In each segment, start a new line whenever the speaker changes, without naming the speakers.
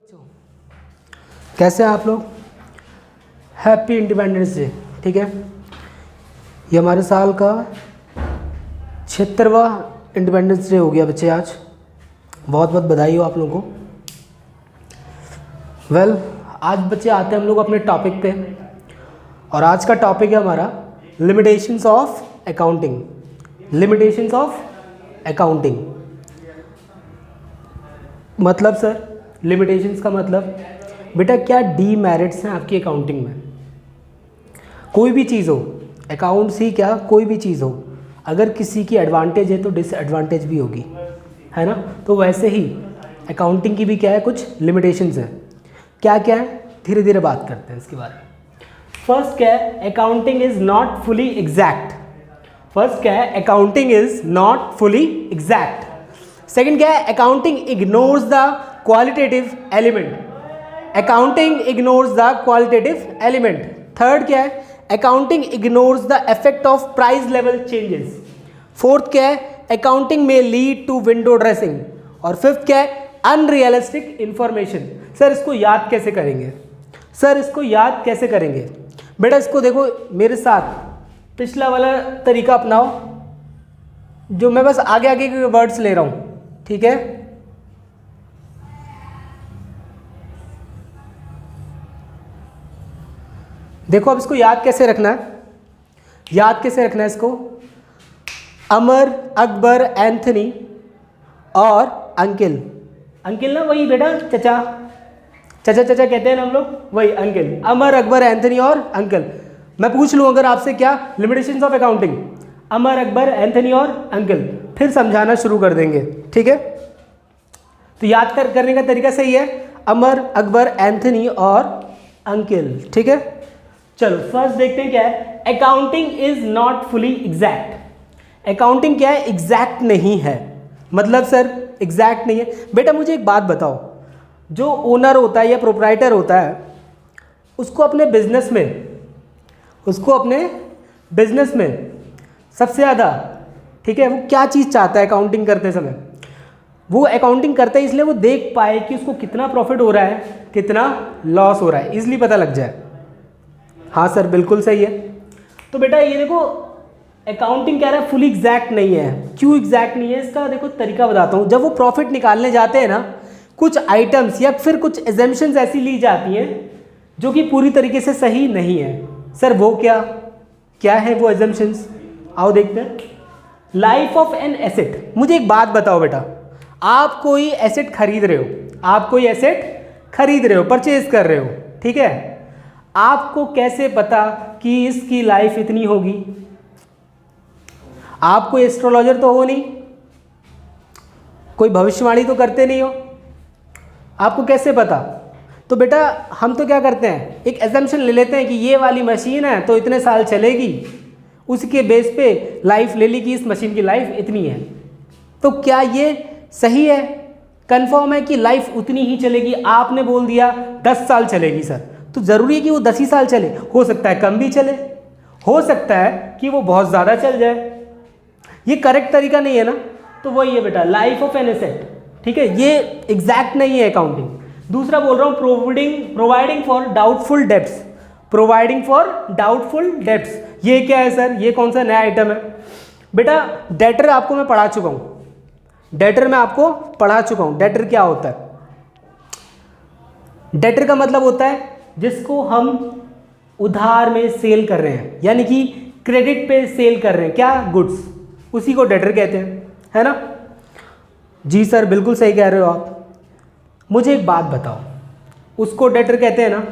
बच्चों कैसे हैं आप लोग। Happy independence day. ठीक है, ये हमारे साल का 76वां इंडिपेंडेंस डे हो गया बच्चे। आज बहुत बहुत बधाई हो आप लोगों को। आज बच्चे आते हैं हम लोग अपने टॉपिक पे, और आज का टॉपिक है हमारा limitations of accounting. Limitations of accounting मतलब सर, लिमिटेशंस का मतलब बेटा क्या डीमेरिट्स हैं आपकी अकाउंटिंग में। कोई भी चीज़ हो, अकाउंट्स ही क्या कोई भी चीज़ हो, अगर किसी की एडवांटेज है तो डिसएडवांटेज भी होगी, है ना। तो वैसे ही अकाउंटिंग की भी क्या है, कुछ लिमिटेशंस हैं। क्या क्या है, धीरे धीरे बात करते हैं इसके बारे में। फर्स्ट क्या है, accounting is not fully exact. First क्या है, accounting is not fully exact. Second क्या है, accounting ignores the qualitative element. Accounting ignores the qualitative element. Third क्या है, accounting ignores the effect of price level changes. Fourth क्या है, accounting में lead to window dressing. और fifth क्या है, अनरियलिस्टिक इंफॉर्मेशन। सर इसको याद कैसे करेंगे, सर इसको याद कैसे करेंगे। बेटा इसको देखो मेरे साथ, पिछला वाला तरीका अपनाओ जो मैं बस आगे आगे के वर्ड्स ले रहा हूं, ठीक है। देखो अब इसको याद कैसे रखना है, याद कैसे रखना है इसको। अमर, अकबर, एंथनी और अंकिल। अंकिल ना वही बेटा, चचा चचा चचा कहते हैं ना हम लोग, वही अंकिल। अमर, अकबर, एंथनी और अंकल। मैं पूछ लूँ अगर आपसे क्या limitations of accounting, Amar, Akbar, Anthony और अंकल, फिर समझाना शुरू कर देंगे, ठीक है। तो याद करने का तरीका सही है, अमर, अकबर, एंथनी और अंकल, ठीक है। चलो फर्स्ट देखते हैं क्या है, accounting is not fully exact. Accounting क्या है, एग्जैक्ट नहीं है। मतलब सर एग्जैक्ट नहीं है। बेटा मुझे एक बात बताओ, जो ओनर होता है या प्रोप्राइटर होता है, उसको अपने बिजनेस में सबसे ज़्यादा, ठीक है, वो क्या चीज़ चाहता है अकाउंटिंग करते समय। वो अकाउंटिंग करता है इसलिए वो देख पाए कि उसको कितना प्रॉफिट हो रहा है, कितना लॉस हो रहा है, इजीली पता लग जाए। हाँ सर बिल्कुल सही है। तो बेटा ये देखो, अकाउंटिंग कह रहा है फुली एग्जैक्ट नहीं है। क्यों एग्जैक्ट नहीं है, इसका देखो तरीका बताता हूँ। जब वो प्रॉफिट निकालने जाते हैं ना, कुछ आइटम्स या फिर कुछ एजम्पशंस ऐसी ली जाती हैं जो कि पूरी तरीके से सही नहीं है। सर वो क्या है वो एजम्पशंस, आओ देखते हैं। Life of an asset. मुझे एक बात बताओ बेटा, आप कोई एसेट खरीद रहे हो, परचेज कर रहे हो, ठीक है। आपको कैसे पता कि इसकी लाइफ इतनी होगी। आप कोई एस्ट्रोलॉजर तो हो नहीं, कोई भविष्यवाणी तो करते नहीं हो, आपको कैसे पता। तो बेटा हम तो क्या करते हैं, एक एजम्पशन ले लेते हैं कि ये वाली मशीन है तो इतने साल चलेगी, उसके बेस पे लाइफ ले ली कि इस मशीन की लाइफ इतनी है। तो क्या ये सही है, कंफर्म है कि लाइफ उतनी ही चलेगी। आपने बोल दिया 10 साल चलेगी सर, तो ज़रूरी है कि वो 10 ही साल चले। हो सकता है कम भी चले, हो सकता है कि वो बहुत ज़्यादा चल जाए। ये करेक्ट तरीका नहीं है ना। तो वही है बेटा, लाइफ ऑफ एन एसेट, ठीक है, ये एग्जैक्ट नहीं है अकाउंटिंग। दूसरा बोल रहा हूँ, providing for doubtful debts. Providing for doubtful debts, ये क्या है सर, ये कौन सा नया आइटम है। बेटा डेटर आपको मैं पढ़ा चुका हूँ, डेटर क्या होता है। डेटर का मतलब होता है जिसको हम उधार में सेल कर रहे हैं, यानी कि क्रेडिट पे सेल कर रहे हैं, क्या, गुड्स, उसी को डेटर कहते हैं, है ना। जी सर बिल्कुल सही कह रहे हो आप। मुझे एक बात बताओ, उसको डेटर कहते हैं ना।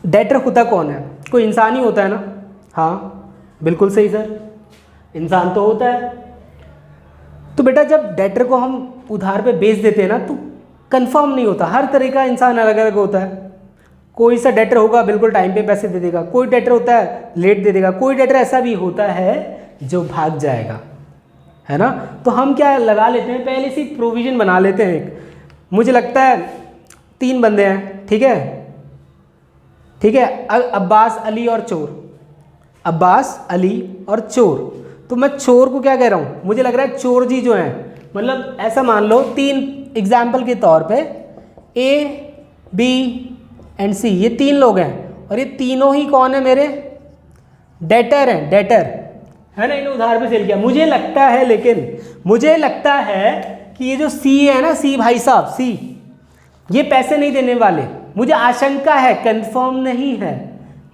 डेटर होता कौन है, कोई इंसान ही होता है ना। हाँ बिल्कुल सही सर, इंसान तो होता है। तो बेटा जब डेटर को हम उधार पे बेच देते हैं ना, तो कंफर्म नहीं होता, हर तरह का इंसान अलग अलग होता है। कोई सा डेटर होगा बिल्कुल टाइम पे पैसे दे देगा, कोई डेटर होता है लेट दे देगा, कोई डेटर ऐसा भी होता है जो भाग जाएगा, है ना। तो हम क्या लगा लेते हैं, पहले से प्रोविज़न बना लेते हैं। एक मुझे लगता है 3 बंदे हैं, ठीक है, अब्बास, अली और चोर। तो मैं चोर को क्या कह रहा हूँ, मुझे लग रहा है चोर जी जो हैं, मतलब ऐसा मान लो 3 एग्जाम्पल के तौर पे ए बी एंड सी, ये 3 लोग हैं और ये तीनों ही कौन है मेरे, डेटर हैं, डेटर है ना, इन्हें उधार पे सेल किया। मुझे लगता है, लेकिन मुझे लगता है कि ये जो सी है ना, सी भाई साहब, सी, ये पैसे नहीं देने वाले। मुझे आशंका है, कंफर्म नहीं है,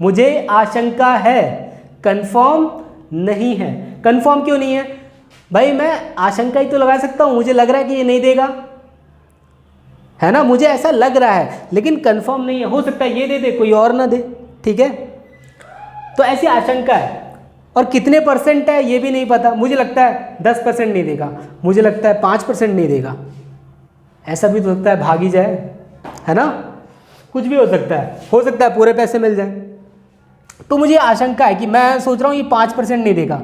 मुझे आशंका है, कंफर्म नहीं है। कंफर्म क्यों नहीं है भाई, मैं आशंका ही तो लगा सकता हूँ, मुझे लग रहा है कि ये नहीं देगा, है ना, मुझे ऐसा लग रहा है, लेकिन कंफर्म नहीं है। हो सकता है ये दे दे, कोई और ना दे, ठीक है, तो ऐसी आशंका है। और कितने परसेंट है ये भी नहीं पता, मुझे लगता है 10% नहीं देगा, मुझे लगता है 5% नहीं देगा, ऐसा भी तो सकता है भागी जाए, है ना, कुछ भी हो सकता है पूरे पैसे मिल जाए। तो मुझे आशंका है कि मैं सोच रहा हूँ ये 5% नहीं देगा,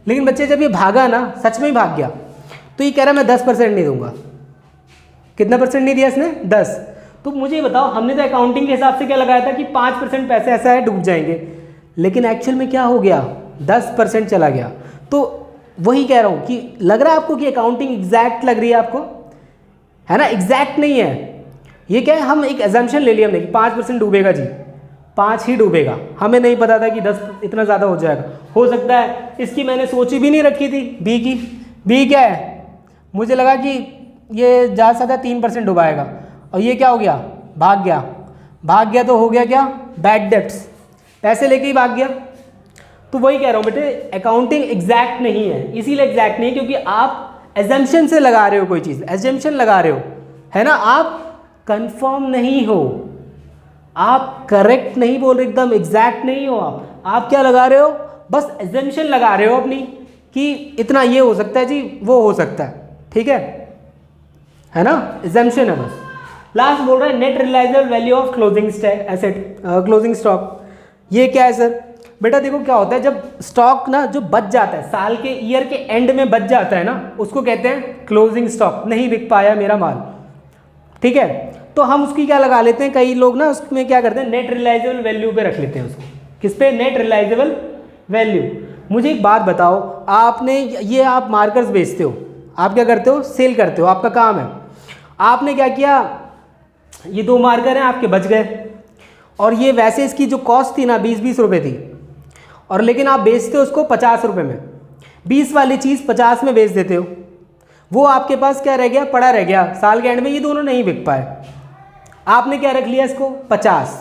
लेकिन बच्चे जब ये भागा ना, सच में ही भाग गया, तो ये कह रहा है मैं 10% नहीं दूंगा। कितना परसेंट नहीं दिया इसने, 10। तो मुझे बताओ, हमने तो अकाउंटिंग के हिसाब से क्या लगाया था कि 5% पैसे ऐसा है डूब जाएंगे, लेकिन एक्चुअल में क्या हो गया, 10% चला गया। तो वही कह रहा हूँ कि लग रहा है आपको कि अकाउंटिंग एग्जैक्ट लग रही है आपको, है ना, एग्जैक्ट नहीं है। ये क्या है, हम एक एजम्पशन ले लिया हमने कि 5% डूबेगा जी, 5 ही डूबेगा, हमें नहीं पता था कि 10 इतना ज़्यादा हो जाएगा। हो सकता है इसकी मैंने सोची भी नहीं रखी थी, बी की, बी क्या है, मुझे लगा कि ये ज़्यादा से ज़्यादा 3% डुबाएगा, और ये क्या हो गया, भाग गया। भाग गया तो हो गया क्या, बैड डेब्ट्स, पैसे लेके ही भाग गया। तो वही कह रहा हूँ बेटे, अकाउंटिंग एग्जैक्ट नहीं है, इसीलिए एग्जैक्ट नहीं है क्योंकि आप एजम्पशन से लगा रहे हो कोई चीज़, एजम्पशन लगा रहे हो, है ना, आप कंफर्म नहीं हो, आप करेक्ट नहीं बोल रहे, एकदम एग्जैक्ट नहीं हो आप क्या लगा रहे हो, बस एजम्पशन लगा रहे हो अपनी कि इतना ये हो सकता है जी, वो हो सकता है, ठीक है ना, एजम्पशन है बस। लास्ट बोल रहा है net realisable value of closing asset, closing stock. ये क्या है सर, बेटा देखो क्या होता है, जब स्टॉक ना जो बच जाता है, साल के ईयर के एंड में बच जाता है ना, उसको कहते हैं क्लोजिंग स्टॉक, नहीं बिक पाया मेरा माल, ठीक है। तो हम उसकी क्या लगा लेते हैं, कई लोग ना उसमें क्या करते हैं, नेट रियलाइजेबल वैल्यू पे रख लेते हैं उसको। किस पे, नेट रियलाइजेबल वैल्यू। मुझे एक बात बताओ, आपने ये आप मार्कर्स बेचते हो, आप क्या करते हो, सेल करते हो, आपका काम है। आपने क्या किया, ये 2 मार्कर हैं आपके बच गए, और ये वैसे इसकी जो कॉस्ट थी ना 20-20 रुपये थी, और लेकिन आप बेचते हो उसको 50 रुपये में, 20 वाली चीज़ 50 में बेच देते हो, वो आपके पास क्या रह गया, पड़ा रह गया, साल के एंड में ये दोनों नहीं बिक पाए, आपने क्या रख लिया इसको 50।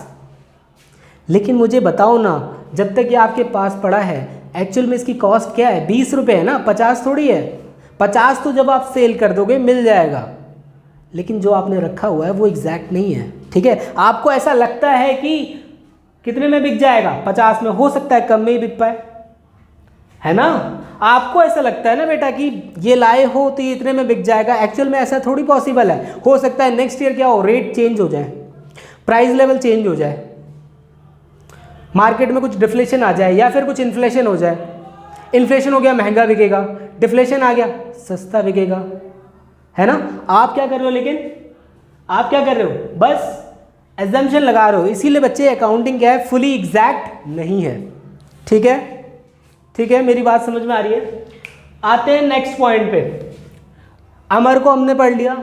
लेकिन मुझे बताओ ना, जब तक ये आपके पास पड़ा है, एक्चुअल में इसकी कॉस्ट क्या है, 20 रुपये है ना, 50 थोड़ी है। 50 तो जब आप सेल कर दोगे मिल जाएगा, लेकिन जो आपने रखा हुआ है वो एग्जैक्ट नहीं है, ठीक है। आपको ऐसा लगता है कि कितने में बिक जाएगा, 50 में, हो सकता है कम में ही बिक पाए, है ना, आपको ऐसा लगता है ना बेटा कि ये लाए हो तो ये इतने में बिक जाएगा, एक्चुअल में ऐसा थोड़ी पॉसिबल है। हो सकता है नेक्स्ट ईयर क्या हो, रेट चेंज हो जाए, प्राइस लेवल चेंज हो जाए, मार्केट में कुछ डिफ्लेशन आ जाए, या फिर कुछ इन्फ्लेशन हो जाए। इन्फ्लेशन हो गया महंगा बिकेगा, डिफ्लेशन आ गया सस्ता बिकेगा, है ना। आप क्या कर रहे हो, लेकिन आप क्या कर रहे हो, बस एजम्पशन लगा रहे हो। इसीलिए बच्चे अकाउंटिंग क्या है, फुली एग्जैक्ट नहीं है, ठीक है, ठीक है, मेरी बात समझ में आ रही है। आते हैं नेक्स्ट पॉइंट पे। अमर को हमने पढ़ लिया,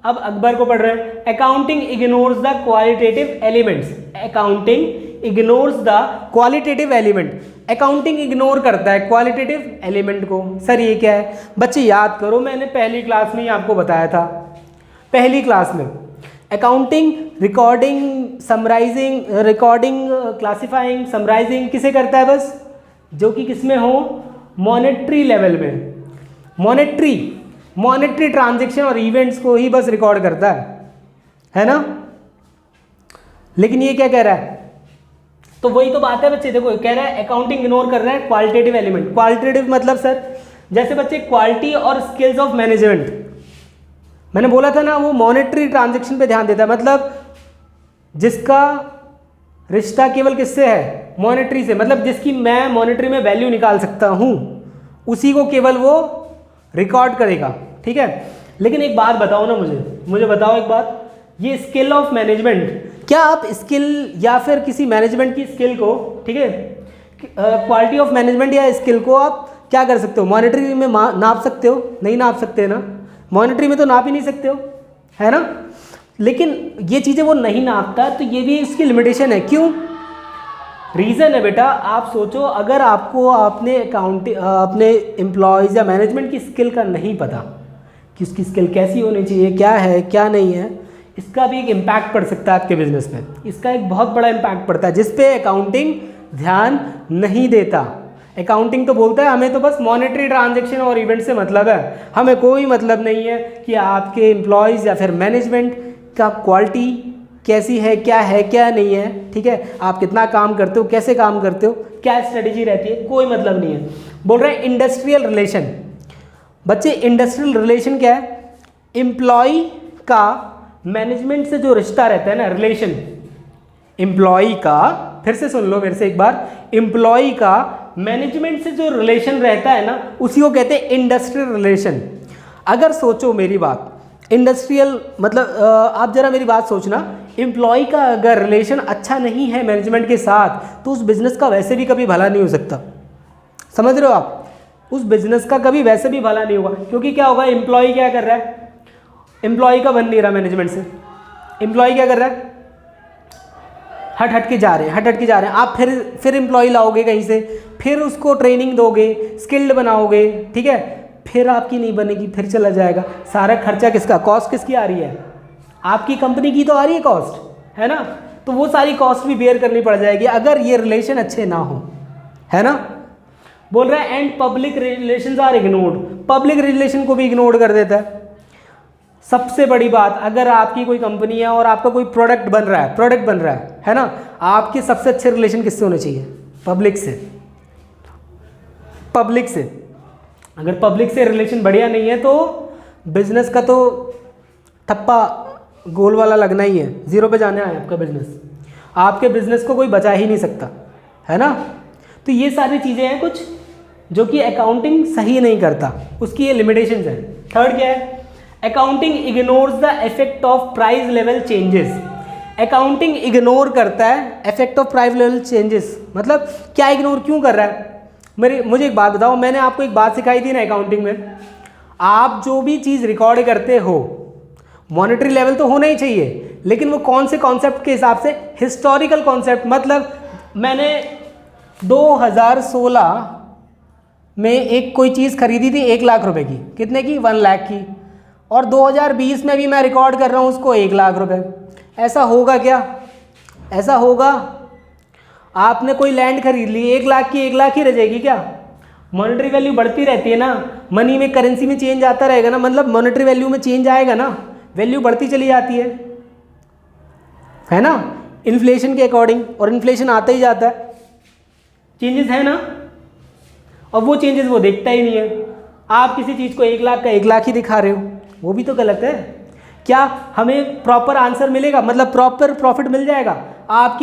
अब अकबर को पढ़ रहे हैं। Accounting ignores the qualitative elements, accounting ignores the qualitative element, accounting ignore करता है क्वालिटेटिव एलिमेंट को। सर ये क्या है, बच्चे याद करो, मैंने पहली क्लास में ही आपको बताया था, पहली क्लास में accounting recording, summarising, recording, classifying, summarising किसे करता है, बस जो कि किस में हो, मॉनेटरी लेवल में, मॉनेटरी ट्रांजैक्शन और इवेंट्स को ही बस रिकॉर्ड करता है ना। लेकिन ये क्या कह रहा है, तो वही तो बात है बच्चे, देखो कह रहा है अकाउंटिंग इग्नोर कर रहा है क्वालिटेटिव एलिमेंट। क्वालिटेटिव मतलब सर, जैसे बच्चे क्वालिटी और स्किल्स ऑफ मैनेजमेंट, मैंने बोला था ना, वो मॉनेटरी ट्रांजैक्शन पे ध्यान देता है, मतलब जिसका रिश्ता केवल किससे है, मॉनेटरी से, मतलब जिसकी मैं मॉनेटरी में वैल्यू निकाल सकता हूँ, उसी को केवल वो रिकॉर्ड करेगा, ठीक है। लेकिन एक बात बताओ ना, मुझे बताओ एक बात, ये स्किल ऑफ मैनेजमेंट, क्या आप स्किल या फिर किसी मैनेजमेंट की स्किल को, ठीक है, क्वालिटी ऑफ मैनेजमेंट या स्किल को आप क्या कर सकते हो, मॉनेटरी में नाप सकते हो, नहीं नाप सकते ना, मॉनेटरी में तो नाप ही नहीं सकते हो, है ना। लेकिन ये चीज़ें वो नहीं नापता, तो ये भी इसकी लिमिटेशन है। क्यों? रीज़न है बेटा, आप सोचो अगर आपको अपने अपने एम्प्लॉयज़ या मैनेजमेंट की स्किल का नहीं पता कि उसकी स्किल कैसी होनी चाहिए, क्या है क्या नहीं है, इसका भी एक इम्पैक्ट पड़ सकता है आपके बिजनेस में। इसका एक बहुत बड़ा इम्पैक्ट पड़ता है जिस पे अकाउंटिंग ध्यान नहीं देता। अकाउंटिंग तो बोलता है हमें तो बस मॉनेटरी ट्रांजैक्शन और इवेंट से मतलब है, हमें कोई मतलब नहीं है कि आपके एम्प्लॉयज़ या फिर मैनेजमेंट का क्वालिटी कैसी है क्या नहीं है, ठीक है, आप कितना काम करते हो, कैसे काम करते हो, क्या स्ट्रेटेजी रहती है, कोई मतलब नहीं है। बोल रहे हैं इंडस्ट्रियल रिलेशन। बच्चे इंडस्ट्रियल रिलेशन क्या है? एम्प्लॉय का मैनेजमेंट से जो रिश्ता रहता है ना, रिलेशन, एम्प्लॉय का, फिर से सुन लो मेरे से एक बार, एम्प्लॉय का मैनेजमेंट से जो रिलेशन रहता है ना, उसी को कहते हैं इंडस्ट्रियल रिलेशन। अगर सोचो मेरी बात, इंडस्ट्रियल मतलब आप जरा मेरी बात सोचना, एम्प्लॉय का अगर रिलेशन अच्छा नहीं है मैनेजमेंट के साथ तो उस बिज़नेस का वैसे भी कभी भला नहीं हो सकता। समझ रहे हो आप? उस बिज़नेस का कभी वैसे भी भला नहीं होगा, क्योंकि क्या होगा, एम्प्लॉय क्या कर रहा है, एम्प्लॉय का बन नहीं रहा मैनेजमेंट से, एम्प्लॉय क्या कर रहा है, हट के जा रहे हैं। आप फिर एम्प्लॉय लाओगे कहीं से, फिर उसको ट्रेनिंग दोगे, स्किल्ड बनाओगे, ठीक है, फिर आपकी नहीं बनेगी, फिर चला जाएगा। सारा खर्चा किसका, कॉस्ट किसकी आ रही है? आपकी कंपनी की तो आ रही है कॉस्ट, है ना? तो वो सारी कॉस्ट भी बेयर करनी पड़ जाएगी अगर ये रिलेशन अच्छे ना हो, है ना? बोल रहा है and public relations are ignored, public relation को भी इग्नोर कर देता है। सबसे बड़ी बात, अगर आपकी कोई कंपनी है और आपका कोई प्रोडक्ट बन रहा है ना, आपके सबसे अच्छे रिलेशन किससे होने चाहिए? पब्लिक से। अगर पब्लिक से रिलेशन बढ़िया नहीं है तो बिजनेस का तो ठप्पा गोल वाला लगना ही है, जीरो पे जाने आए आपका बिजनेस, आपके बिजनेस को कोई बचा ही नहीं सकता, है ना? तो ये सारी चीज़ें हैं कुछ जो कि अकाउंटिंग सही नहीं करता, उसकी ये लिमिटेशंस हैं। थर्ड क्या है? Accounting ignores the effect of price level changes. Accounting ignore करता है effect of price level changes. मतलब क्या इग्नोर क्यों कर रहा है? मुझे एक बात बताओ, मैंने आपको एक बात सिखाई थी ना अकाउंटिंग में, आप जो भी चीज़ रिकॉर्ड करते हो मॉनेटरी लेवल तो होना ही चाहिए, लेकिन वो कौन से कॉन्सेप्ट के हिसाब से? Historical concept. मतलब मैंने 2016 में एक कोई चीज़ खरीदी थी 1 लाख रुपए की, कितने की? 1 लाख की, और 2020 में भी मैं रिकॉर्ड कर रहा हूँ उसको 1 लाख रुपए। ऐसा होगा क्या? ऐसा होगा? आपने कोई लैंड खरीद ली 1 लाख की, 1 लाख ही रह जाएगी क्या? मॉनेटरी वैल्यू बढ़ती रहती है ना, मनी में करेंसी में चेंज आता रहेगा ना, मतलब मॉनेटरी वैल्यू में चेंज आएगा ना, वैल्यू बढ़ती चली जाती है ना, इन्फ्लेशन के अकॉर्डिंग, और इन्फ्लेशन आता ही जाता है, चेंजेस है ना, और वो चेंजेस वो देखता ही नहीं है। आप किसी चीज़ को 1 लाख का 1 लाख ही दिखा रहे हो, वो भी तो गलत है। क्या हमें प्रॉपर आंसर मिलेगा, मतलब प्रॉपर प्रॉफिट मिल जाएगा? आप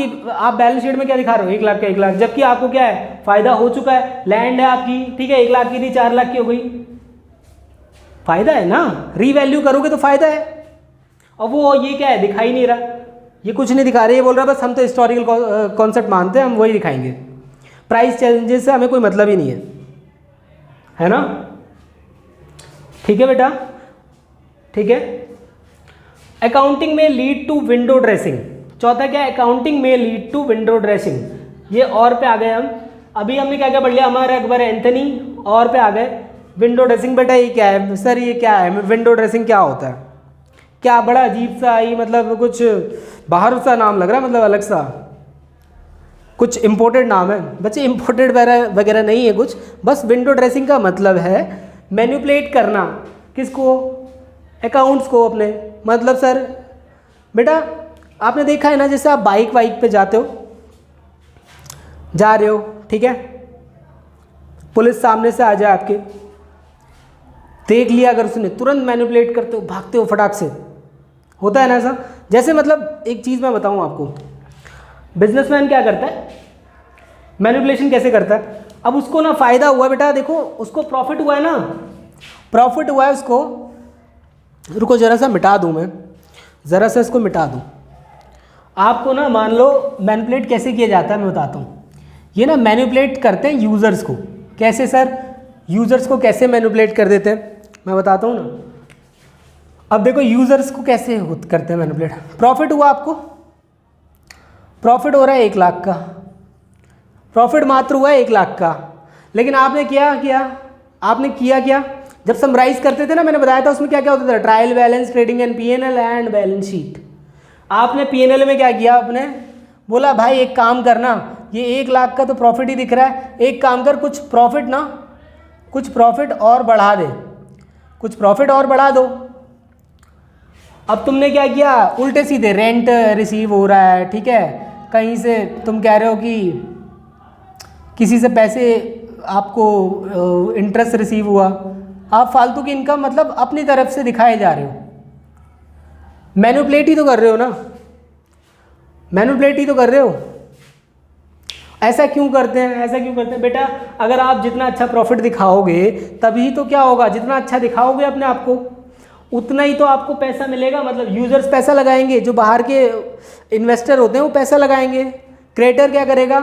बैलेंस शीट में क्या दिखा रहे हो? 1 लाख का 1 लाख, जबकि आपको क्या है, फायदा हो चुका है, लैंड है आपकी, ठीक है, 1 लाख की थी 4 लाख की हो गई, फायदा है ना, रीवैल्यू करोगे तो फायदा है। और वो ये क्या है, दिखाई नहीं रहा, ये कुछ नहीं दिखा रहे, ये बोल रहा है बस हम तो हिस्टोरिकल कॉन्सेप्ट मानते हैं, हम वही दिखाएंगे, प्राइस चेंजेस से हमें कोई मतलब ही नहीं है ना? ठीक है बेटा, ठीक है। अकाउंटिंग में लीड टू विंडो ड्रेसिंग। चौथा क्या है? अकाउंटिंग में लीड टू विंडो ड्रेसिंग। ये और पे आ गए हम, अभी हमने क्या क्या पढ़ लिया, अमर अकबर एंथनी, और पे आ गए विंडो ड्रेसिंग। बेटा ये क्या है सर, ये क्या है, विंडो ड्रेसिंग क्या होता है? क्या बड़ा अजीब सा ही, मतलब कुछ बाहर सा नाम लग रहा है, मतलब अलग सा कुछ इम्पोर्टेड नाम है। बच्चे इम्पोर्टेड वगैरह नहीं है कुछ, बस विंडो ड्रेसिंग का मतलब है मैनिपुलेट करना, किसको? अकाउंट्स को अपने। मतलब सर बेटा आपने देखा है ना, जैसे आप बाइक वाइक पे जाते हो, जा रहे हो, ठीक है, पुलिस सामने से आ जाए आपके, देख लिया अगर उसने, तुरंत मैनिपुलेट करते हो, भागते हो फटाक से, होता है ना ऐसा? जैसे मतलब एक चीज़ मैं बताऊं आपको, बिजनेसमैन क्या करता है, मैनिपुलेशन कैसे करता है? अब उसको ना फ़ायदा हुआ बेटा, देखो उसको प्रॉफिट हुआ है ना, प्रॉफिट हुआ है उसको, रुको ज़रा सा मिटा दूं मैं, ज़रा सा इसको मिटा दूं। आपको ना मान लो मैनिपुलेट कैसे किया जाता है मैं बताता हूँ। ये ना मैनिपुलेट करते हैं यूज़र्स को। कैसे सर? यूज़र्स को कैसे मैनिपुलेट कर देते हैं मैं बताता हूँ ना। अब देखो यूजर्स को कैसे करते हैं मैनिपुलेट। प्रॉफिट हुआ आपको, प्रॉफिट हो रहा है 1 लाख का, प्रॉफिट मात्र हुआ है 1 लाख का, लेकिन आपने आपने किया क्या, जब समराइज करते थे ना, मैंने बताया था उसमें क्या क्या होता था, trial balance, trading and PNL and balance sheet. आपने पीएनएल में क्या किया, आपने बोला भाई एक काम करना, ये 1 लाख का तो प्रॉफिट ही दिख रहा है, एक काम कर कुछ प्रॉफिट और बढ़ा दे, कुछ प्रॉफिट और बढ़ा दो। अब तुमने क्या किया, उल्टे सीधे रेंट रिसीव हो रहा है, ठीक है, कहीं से तुम कह रहे हो कि किसी से पैसे आपको इंटरेस्ट रिसीव हुआ, आप फालतू की इनकम मतलब अपनी तरफ से दिखाए जा रहे हो, मैनिपुलेट ही तो कर रहे हो ना, मैनिपुलेट ही तो कर रहे हो। ऐसा क्यों करते हैं, ऐसा क्यों करते हैं बेटा, अगर आप जितना अच्छा प्रॉफिट दिखाओगे तभी तो क्या होगा, जितना अच्छा दिखाओगे अपने आप को उतना ही तो आपको पैसा मिलेगा, मतलब यूजर्स पैसा लगाएंगे, जो बाहर के इन्वेस्टर होते हैं वो पैसा लगाएंगे। क्रिएटर क्या करेगा,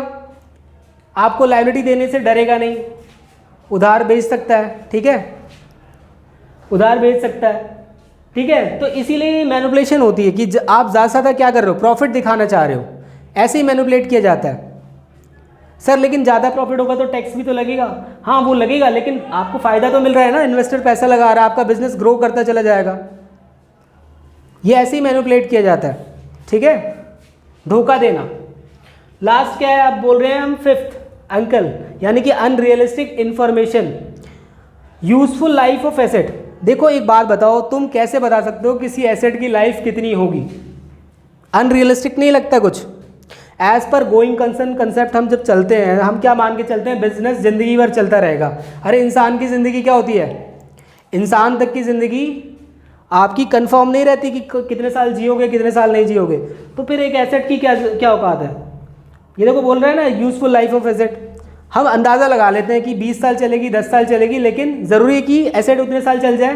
आपको लायबिलिटी देने से डरेगा नहीं, उधार बेच सकता है, ठीक है, उधार बेच सकता है, ठीक है। तो इसीलिए मैनिपुलेशन होती है कि आप ज़्यादा से ज़्यादा क्या कर रहे हो, प्रॉफिट दिखाना चाह रहे हो, ऐसे ही मैनिपुलेट किया जाता है। सर लेकिन ज़्यादा प्रॉफिट होगा तो टैक्स भी तो लगेगा, हाँ वो लगेगा, लेकिन आपको फ़ायदा तो मिल रहा है ना, इन्वेस्टर पैसा लगा रहा है, आपका बिजनेस ग्रो करता चला जाएगा। ये ऐसे ही मैनिपुलेट किया जाता है, ठीक है, धोखा देना। लास्ट क्या है, आप बोल रहे हैं हम 5th अंकल, यानी कि unrealistic information, useful life of asset. देखो एक बात बताओ, तुम कैसे बता सकते हो किसी एसेट की लाइफ कितनी होगी, अनरियलिस्टिक नहीं लगता कुछ। As per going concern concept हम जब चलते हैं, हम क्या मान के चलते हैं, बिजनेस ज़िंदगी भर चलता रहेगा। अरे इंसान की ज़िंदगी क्या होती है, इंसान तक की ज़िंदगी आपकी कंफर्म नहीं रहती कि कितने साल जियोगे कितने साल नहीं जियोगे, तो फिर एक एसेट की क्या औकात है। ये देखो बोल रहे हैं ना यूजफुल लाइफ ऑफ एसेट, हम अंदाज़ा लगा लेते हैं कि 20 साल चलेगी, 10 साल चलेगी, लेकिन ज़रूरी है कि एसेट उतने साल चल जाए,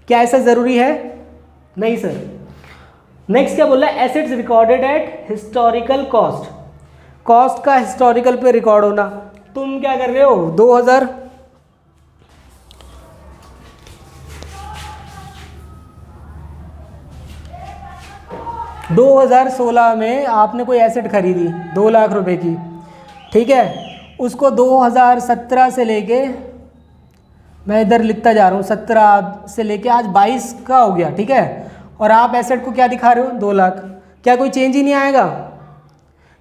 क्या ऐसा ज़रूरी है, नहीं सर। नेक्स्ट क्या बोल रहा है, assets recorded at historical cost, cost का हिस्टोरिकल पे रिकॉर्ड होना। तुम क्या कर रहे हो, 2016 में आपने कोई एसेट खरीदी 2 लाख रुपए की, ठीक है, उसको 2017 से लेके, मैं इधर लिखता जा रहा हूँ, 17 से लेके आज 22 का हो गया, ठीक है, और आप एसेट को क्या दिखा रहे हो, 2 लाख, क्या कोई चेंज ही नहीं आएगा,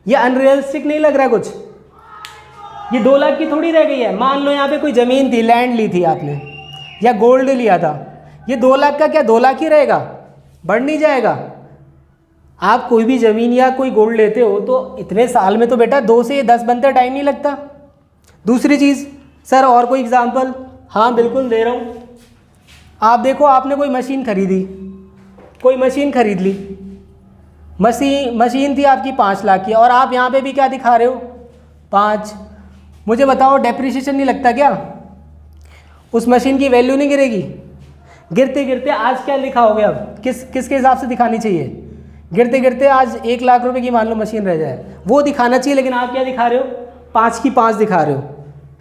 ये अनरियलिस्टिक नहीं लग रहा है कुछ, ये 2 लाख की थोड़ी रह गई है। मान लो यहाँ पे कोई ज़मीन थी, लैंड ली थी आपने, या गोल्ड लिया था, ये 2 लाख का क्या 2 लाख ही रहेगा, बढ़ नहीं जाएगा। आप कोई भी ज़मीन या कोई गोल्ड लेते हो तो इतने साल में तो बेटा 2 से 10 बनते टाइम नहीं लगता। दूसरी चीज़, सर और कोई एग्जांपल, हाँ बिल्कुल दे रहा हूँ, आप देखो आपने कोई मशीन खरीदी, कोई मशीन खरीद ली, मशीन थी आपकी 5 लाख की, और आप यहाँ पे भी क्या दिखा रहे हो, 5। मुझे बताओ डेप्रिसिएशन नहीं लगता क्या, उस मशीन की वैल्यू नहीं गिरेगी, गिरते गिरते आज क्या लिखा हो गया, अब किसके हिसाब से दिखानी चाहिए, गिरते गिरते आज 1 लाख रुपए की मान लो मशीन रह जाए, वो दिखाना चाहिए, लेकिन आप क्या दिखा रहे हो, 5 की 5 दिखा रहे हो,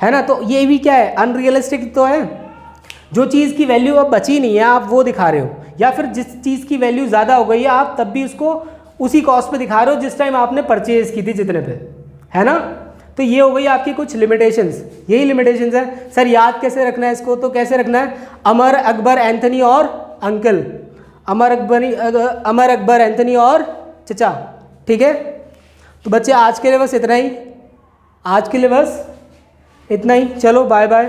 है ना। तो ये भी क्या है, अनरियलिस्टिक तो है, जो चीज़ की वैल्यू अब बची नहीं है आप वो दिखा रहे हो, या फिर जिस चीज़ की वैल्यू ज़्यादा हो गई है आप तब भी उसको उसी कॉस्ट पे दिखा रहे हो जिस टाइम आपने परचेज की थी जितने पे, है ना। तो ये हो गई आपकी कुछ लिमिटेशंस, यही लिमिटेशंस है। सर याद कैसे रखना है इसको, तो कैसे रखना है, अमर अकबर एंथनी और अंकल, अमर अकबर एंथनी और चचा, ठीक है। तो बच्चे आज के लिए बस इतना ही, आज के लिए बस इतना ही, चलो बाय बाय।